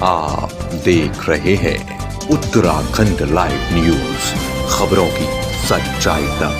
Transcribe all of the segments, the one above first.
आप देख रहे हैं उत्तराखंड लाइव न्यूज, खबरों की सच्चाई तक।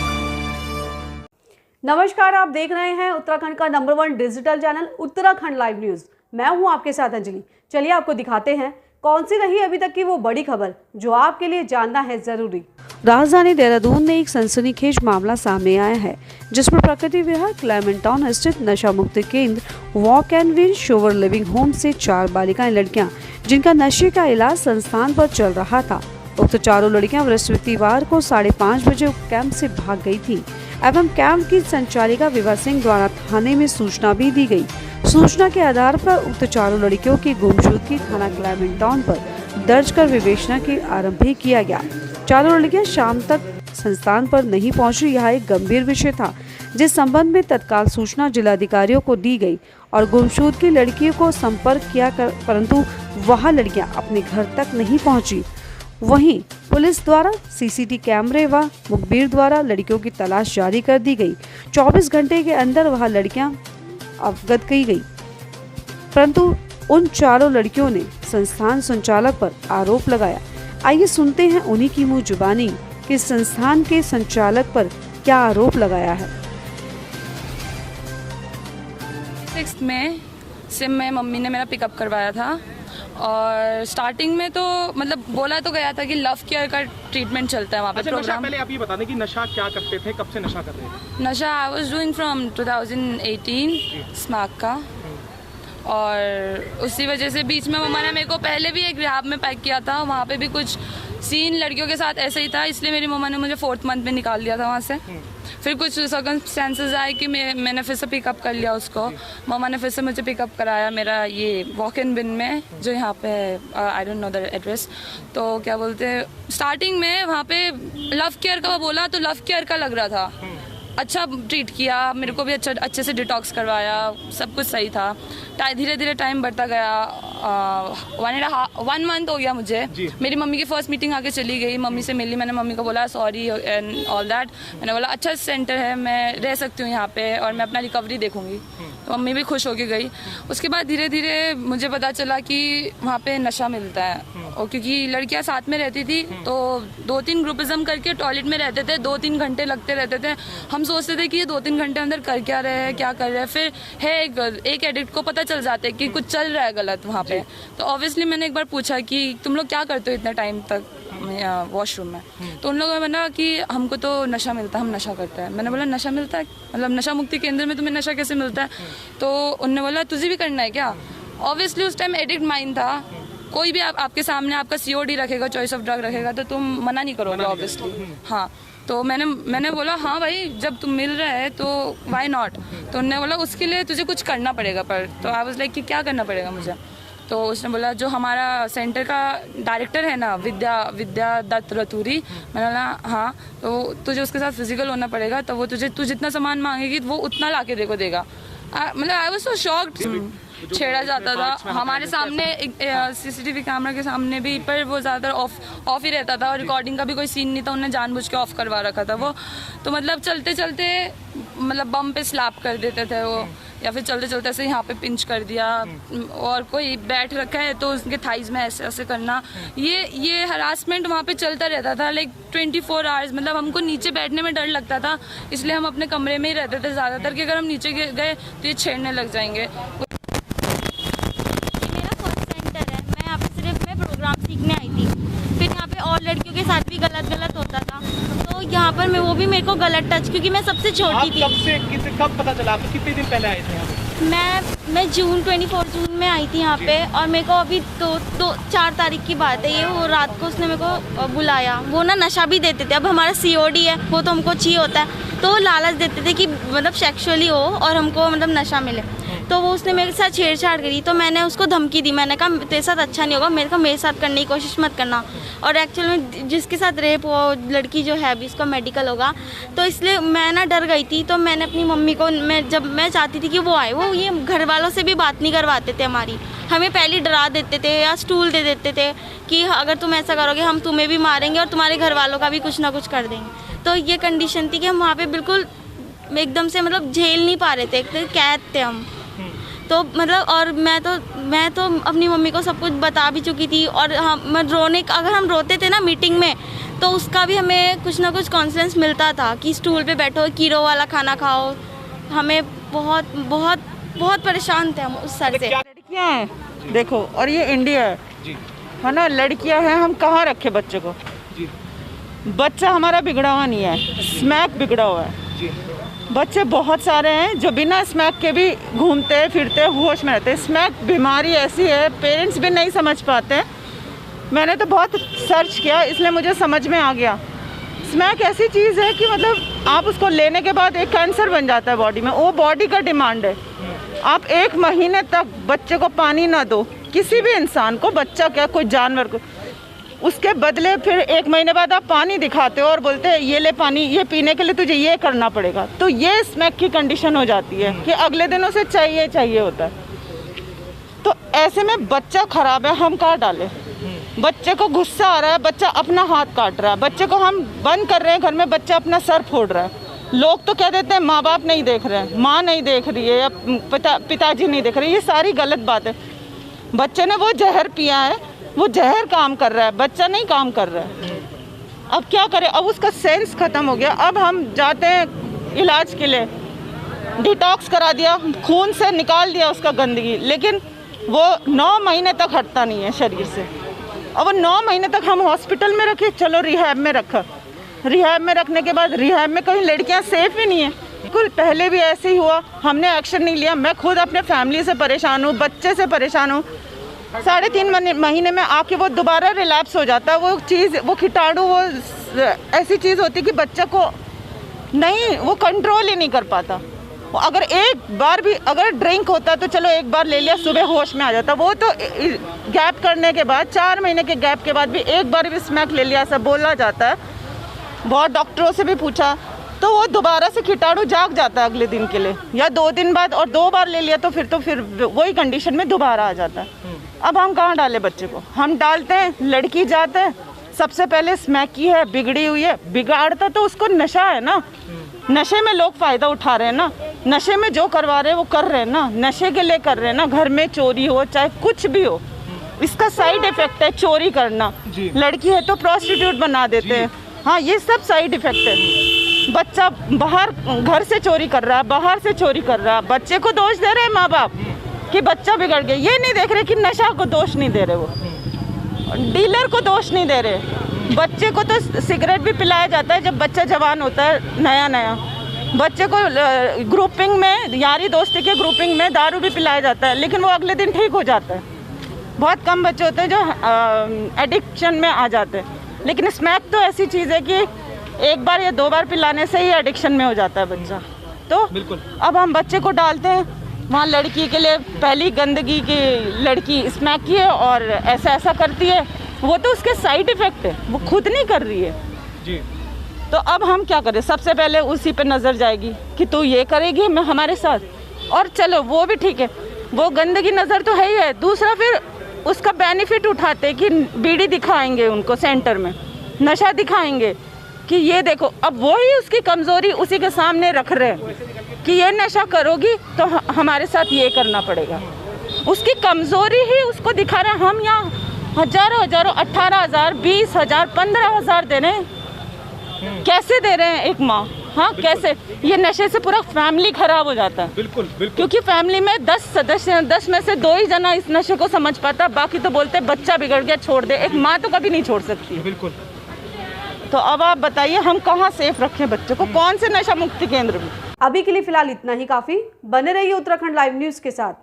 नमस्कार, आप देख रहे हैं उत्तराखंड का number 1 digital channel Uttarakhand live news. मैं हूं आपके साथ अंजलि। चलिए आपको दिखाते हैं कौन सी रही अभी तक की वो बड़ी खबर जो आपके लिए जानना है जरूरी। राजधानी देहरादून में एक सनसनीखेज मामला सामने आया है, जिसमें प्रकृति विहार क्लेमेंट टाउन स्थित नशा मुक्ति केंद्र walk and win shower living home से 4 बालिकाएं लड़कियां जिनका नशे का इलाज संस्थान पर चल रहा था। उक्त चारों लड़कियां बृहस्पतिवार को 5:30 बजे कैंप से भाग गई थी एवं कैंप की संचालिका विभा सिंह द्वारा थाने में सूचना भी दी गई। सूचना के आधार पर उक्त चारों लड़कियों की गुमशुदगी थाना क्लेमेंट टाउन पर दर्ज कर विवेचना की आरंभ भी किया गया। चारों लड़कियां शाम तक संस्थान पर नहीं पहुंची। यह एक गंभीर विषय था, जिस संबंध में तत्काल सूचना जिलाधिकारियों को दी गई और गुमशुदगी लड़कियों को संपर्क किया परंतु वह लड़कियां अपने घर तक नहीं पहुंची। वहीं पुलिस द्वारा सीसीटीवी कैमरे व मुखबिर द्वारा लड़कियों की तलाश जारी कर दी गई। 24 घंटे के अंदर वह लड़कियां अवगत की गई, परंतु उन चारों लड़कियों ने संस्थान संचालक पर आरोप लगाया। आइए सुनते हैं उन्हीं की मुंह जुबानी कि संस्थान के संचालक पर क्या आरोप लगाया है। 6 मई से मैं मम्मी ने मेरा पिकअप करवाया था और स्टार्टिंग में तो मतलब बोला तो गया था कि लव केयर का ट्रीटमेंट चलता है वहाँ पे। अच्छा, प्रोग्राम पहले आप ये बता दें कि नशा क्या करते थे, कब से नशा कर रहे थे? नशा I was doing from 2018 smack का, और उसी वजह से बीच में मम्मा ने मेरे को पहले भी एक रिहाब में पैक किया था। वहाँ पे भी कुछ सीन लड़कियों के साथ ऐसे ही था, इसलिए मेरी मम्मा ने मुझे 4th मंथ में निकाल दिया था वहाँ से। फिर कुछ सर्कमस्टेंसेस आए कि मैंने फिर से पिकअप कर लिया उसको। मम्मा ने फिर से मुझे पिकअप कराया मेरा ये वॉक इन बिन में, जो यहाँ पे I don't know the address. तो क्या बोलते हैं, स्टार्टिंग में वहाँ पे लव केयर का बोला तो लव केयर का लग रहा था, अच्छा ट्रीट किया, मेरे को भी अच्छे से डिटॉक्स करवाया, सब कुछ सही था। धीरे धीरे टाइम बढ़ता गया। 1 मंथ हो गया मुझे। मेरी मम्मी की फर्स्ट मीटिंग आके चली गई, मम्मी से मिली, मैंने मम्मी को बोला सॉरी एंड ऑल दैट। मैंने बोला अच्छा सेंटर है, मैं रह सकती हूँ यहाँ पे और मैं अपना रिकवरी देखूंगी। तो मम्मी भी खुश होके गई। उसके बाद धीरे धीरे मुझे पता चला कि वहाँ पे नशा मिलता है, और क्योंकि लड़कियाँ साथ में रहती थी तो 2-3 ग्रुपिज्म करके टॉयलेट में रहते थे, 2-3 घंटे लगते रहते थे। हम सोचते थे कि ये 2-3 घंटे अंदर कर क्या रहे हैं, क्या कर रहे हैं। फिर है एक एडिक्ट को पता चल जाता है कि कुछ चल रहा है गलत वहाँ पे। तो ऑब्वियसली मैंने एक बार पूछा कि तुम लोग क्या करते हो इतने टाइम तक वॉशरूम में? तो उन लोगों ने बोला कि हमको तो नशा मिलता है, हम नशा करते हैं। मैंने बोला नशा मिलता है, मतलब नशा मुक्ति केंद्र में तुम्हें नशा कैसे मिलता है? तो उन्होंने बोला तुझे भी करना है क्या? ऑब्वियसली उस टाइम एडिक्ट माइंड था। कोई भी आपके सामने आपका COD रखेगा, चॉइस ऑफ ड्रग रखेगा, तो तुम मना नहीं करोगे ऑब्वियसली। हाँ, तो मैंने बोला हाँ भाई, जब तुम मिल रहा है तो व्हाई नॉट। तो उन्होंने बोला उसके लिए तुझे कुछ करना पड़ेगा। पर तो आई वाज लाइक कि क्या करना पड़ेगा मुझे? तो उसने बोला जो हमारा सेंटर का डायरेक्टर है ना, विद्या दत्त रतूरी, मैंने बोला हाँ, तो तुझे उसके साथ फिजिकल होना पड़ेगा, तो वो तू जितना सामान मांगेगी वो उतना ला के देखो देगा। मतलब आई वाज सो शॉक्ड। छेड़ा जाता था हमारे सामने, CCTV कैमरा के सामने भी, पर वो ज़्यादातर ऑफ ही रहता था और रिकॉर्डिंग का भी कोई सीन नहीं था, उन्होंने जानबूझ के ऑफ करवा रखा था वो। तो मतलब चलते चलते मतलब बम पे स्लैप कर देते थे वो, या फिर चलते चलते ऐसे यहाँ पे पिंच कर दिया, और कोई बैठ रखा है तो उसके थाइज में ऐसे ऐसे करना। ये हरासमेंट वहाँ पे चलता रहता था लाइक 24 आवर्स। मतलब हमको नीचे बैठने में डर लगता था, इसलिए हम अपने कमरे में ही रहते थे ज़्यादातर, कि अगर हम नीचे गए तो ये छेड़ने लग जाएंगे। प्रोग्राम सीखने आई थी, फिर यहाँ पे और लड़कियों के साथ भी गलत होता था, तो यहाँ पर वो भी मेरे को गलत टच, क्योंकि मैं सबसे छोटी थी। कब पता चला आपको? कितने दिन पहले आए थे यहाँ पे? मैं 24 जून में आई थी यहाँ पे, और मेरे को अभी 4 तारीख की बात है ये, वो रात को उसने मेरे को बुलाया। वो ना नशा भी देते थे, अब हमारा COD है, वो तो हमको चाहिए होता है, तो लालच देते थे कि मतलब सेक्सुअली हो और हमको मतलब नशा मिले। तो वो उसने मेरे साथ छेड़छाड़ करी, तो मैंने उसको धमकी दी। मैंने कहा तेरे साथ अच्छा नहीं होगा, मेरे साथ करने की कोशिश मत करना। और एक्चुअल में जिसके साथ रेप हो, लड़की जो है अभी उसका मेडिकल होगा, तो इसलिए मैं ना डर गई थी। तो मैंने अपनी मम्मी को, जब मैं चाहती थी कि वो आए, वो ये घर वालों से भी बात नहीं करवाते थे हमारी, हमें पहले डरा देते थे या स्टूल दे देते थे कि अगर तुम ऐसा करोगे हम तुम्हें भी मारेंगे और तुम्हारे घर वालों का भी कुछ ना कुछ कर देंगे। तो ये कंडीशन थी कि हम वहाँ पे बिल्कुल एकदम से मतलब झेल नहीं पा रहे थे, कैद थे हम। तो मतलब और मैं तो अपनी मम्मी को सब कुछ बता भी चुकी थी। और अगर हम रोते थे ना मीटिंग में, तो उसका भी हमें कुछ ना कुछ कॉन्फिडेंस मिलता था कि स्टूल पे बैठो, कीड़ों वाला खाना खाओ। हमें बहुत बहुत बहुत परेशान थे हम उस सर से। लड़कियां हैं देखो, और ये इंडिया है ना, लड़कियां हैं, हम कहाँ रखे बच्चे को? बच्चा हमारा बिगड़ा हुआ नहीं है, स्मैक बिगड़ा हुआ है। बच्चे बहुत सारे हैं जो बिना स्मैक के भी घूमते फिरते होश में रहते। स्मैक बीमारी ऐसी है, पेरेंट्स भी नहीं समझ पाते। मैंने तो बहुत सर्च किया, इसलिए मुझे समझ में आ गया। स्मैक ऐसी चीज़ है कि मतलब आप उसको लेने के बाद एक कैंसर बन जाता है बॉडी में। वो बॉडी का डिमांड है। आप 1 महीने तक बच्चे को पानी ना दो, किसी भी इंसान को, बच्चा क्या कोई जानवर को, उसके बदले फिर 1 महीने बाद आप पानी दिखाते हो और बोलते हैं ये ले पानी, ये पीने के लिए तुझे ये करना पड़ेगा, तो ये स्मैक की कंडीशन हो जाती है कि अगले दिन उसे चाहिए होता है। तो ऐसे में बच्चा खराब है, हम कहाँ डालें? बच्चे को गुस्सा आ रहा है, बच्चा अपना हाथ काट रहा है, बच्चे को हम बंद कर रहे हैं घर में, बच्चा अपना सर फोड़ रहा है। लोग तो कह देते हैं माँ बाप नहीं देख रहे हैं, माँ नहीं देख रही है, या पिताजी नहीं देख रहे। ये सारी गलत बात है। बच्चे ने वो जहर पिया है, वो जहर काम कर रहा है, बच्चा नहीं काम कर रहा है। अब क्या करें? अब उसका सेंस ख़त्म हो गया। अब हम जाते हैं इलाज के लिए, डिटॉक्स करा दिया, खून से निकाल दिया उसका गंदगी, लेकिन वो 9 महीने तक हटता नहीं है शरीर से। अब 9 महीने तक हम हॉस्पिटल में रखे, चलो रिहैब में रखा। रिहैब में रखने के बाद रिहैब में कहीं लड़कियां सेफ ही नहीं है। बिल्कुल पहले भी ऐसे ही हुआ, हमने एक्शन नहीं लिया। मैं खुद अपने फैमिली से परेशान हूँ, बच्चे से परेशान हूँ। 3.5 महीने में आके वो दोबारा रिलैप्स हो जाता है। वो चीज़, वो कीटाणु, वो ऐसी चीज़ होती है कि बच्चा को नहीं, वो कंट्रोल ही नहीं कर पाता। अगर एक बार भी अगर ड्रिंक होता तो चलो एक बार ले लिया, सुबह होश में आ जाता। वो तो गैप करने के बाद, 4 महीने के गैप के बाद भी एक बार भी स्मैक ले लिया, ऐसा बोला जाता है। बहुत डॉक्टरों से भी पूछा तो वो दोबारा से कीटाणु जाग जाता है अगले दिन के लिए, या 2 दिन बाद, और 2 बार ले लिया तो फिर वही कंडीशन में दोबारा आ जाता है। अब हम कहाँ डालें बच्चे को? हम डालते हैं, लड़की जाते हैं, सबसे पहले स्मैकी है, बिगड़ी हुई है। बिगाड़ता तो उसको नशा है ना, नशे में लोग फ़ायदा उठा रहे हैं ना, नशे में जो करवा रहे हैं वो कर रहे हैं ना, नशे के लिए कर रहे हैं ना। घर में चोरी हो, चाहे कुछ भी हो, इसका साइड इफ़ेक्ट है चोरी करना। लड़की है तो प्रोस्टिट्यूट बना देते हैं। हाँ, ये सब साइड इफ़ेक्ट है। बच्चा बाहर घर से चोरी कर रहा है, बाहर से चोरी कर रहा है, बच्चे को दोष दे रहे हैं माँ बाप कि बच्चा बिगड़ गया। ये नहीं देख रहे कि नशा को दोष नहीं दे रहे, वो डीलर को दोष नहीं दे रहे। बच्चे को तो सिगरेट भी पिलाया जाता है जब बच्चा जवान होता है, नया बच्चे को ग्रुपिंग में, यारी दोस्ती के ग्रुपिंग में दारू भी पिलाया जाता है, लेकिन वो अगले दिन ठीक हो जाता है। बहुत कम बच्चे होते हैं जो एडिक्शन में आ जाते हैं। लेकिन स्मैक तो ऐसी चीज़ है कि 1 बार या 2 बार पिलाने से ही एडिक्शन में हो जाता है बच्चा। तो बिल्कुल अब हम बच्चे को डालते हैं वहाँ, लड़की के लिए पहली गंदगी की लड़की स्मैक की है और ऐसा करती है। वो तो उसके साइड इफ़ेक्ट है, वो खुद नहीं कर रही है जी। तो अब हम क्या करें? सबसे पहले उसी पे नज़र जाएगी कि तू ये करेगी मैं हमारे साथ, और चलो वो भी ठीक है, वो गंदगी नज़र तो है ही है। दूसरा फिर उसका बेनिफिट उठाते कि बीड़ी दिखाएंगे उनको सेंटर में, नशा दिखाएंगे कि ये देखो। अब वही उसकी कमज़ोरी उसी के सामने रख रहे हैं कि ये नशा करोगी तो हमारे साथ ये करना पड़ेगा। उसकी कमज़ोरी ही उसको दिखा रहे हैं। हम यहाँ हज़ारों 18,000, 20,000, 15,000 दे रहे हैं। कैसे दे रहे हैं एक माँ? हाँ, कैसे? ये नशे से पूरा फैमिली खराब हो जाता है। बिल्कुल। क्योंकि फैमिली में 10 सदस्य, 10 में से 2 ही जना इस नशे को समझ पाता, बाकी तो बोलते बच्चा बिगड़ गया छोड़ दे। एक माँ तो कभी नहीं छोड़ सकती। बिल्कुल। तो अब आप बताइए हम कहाँ सेफ रखें बच्चे को, कौन से नशा मुक्ति केंद्र में? अभी के लिए फिलहाल इतना ही काफी। बने रहिए उत्तराखंड लाइव न्यूज के साथ।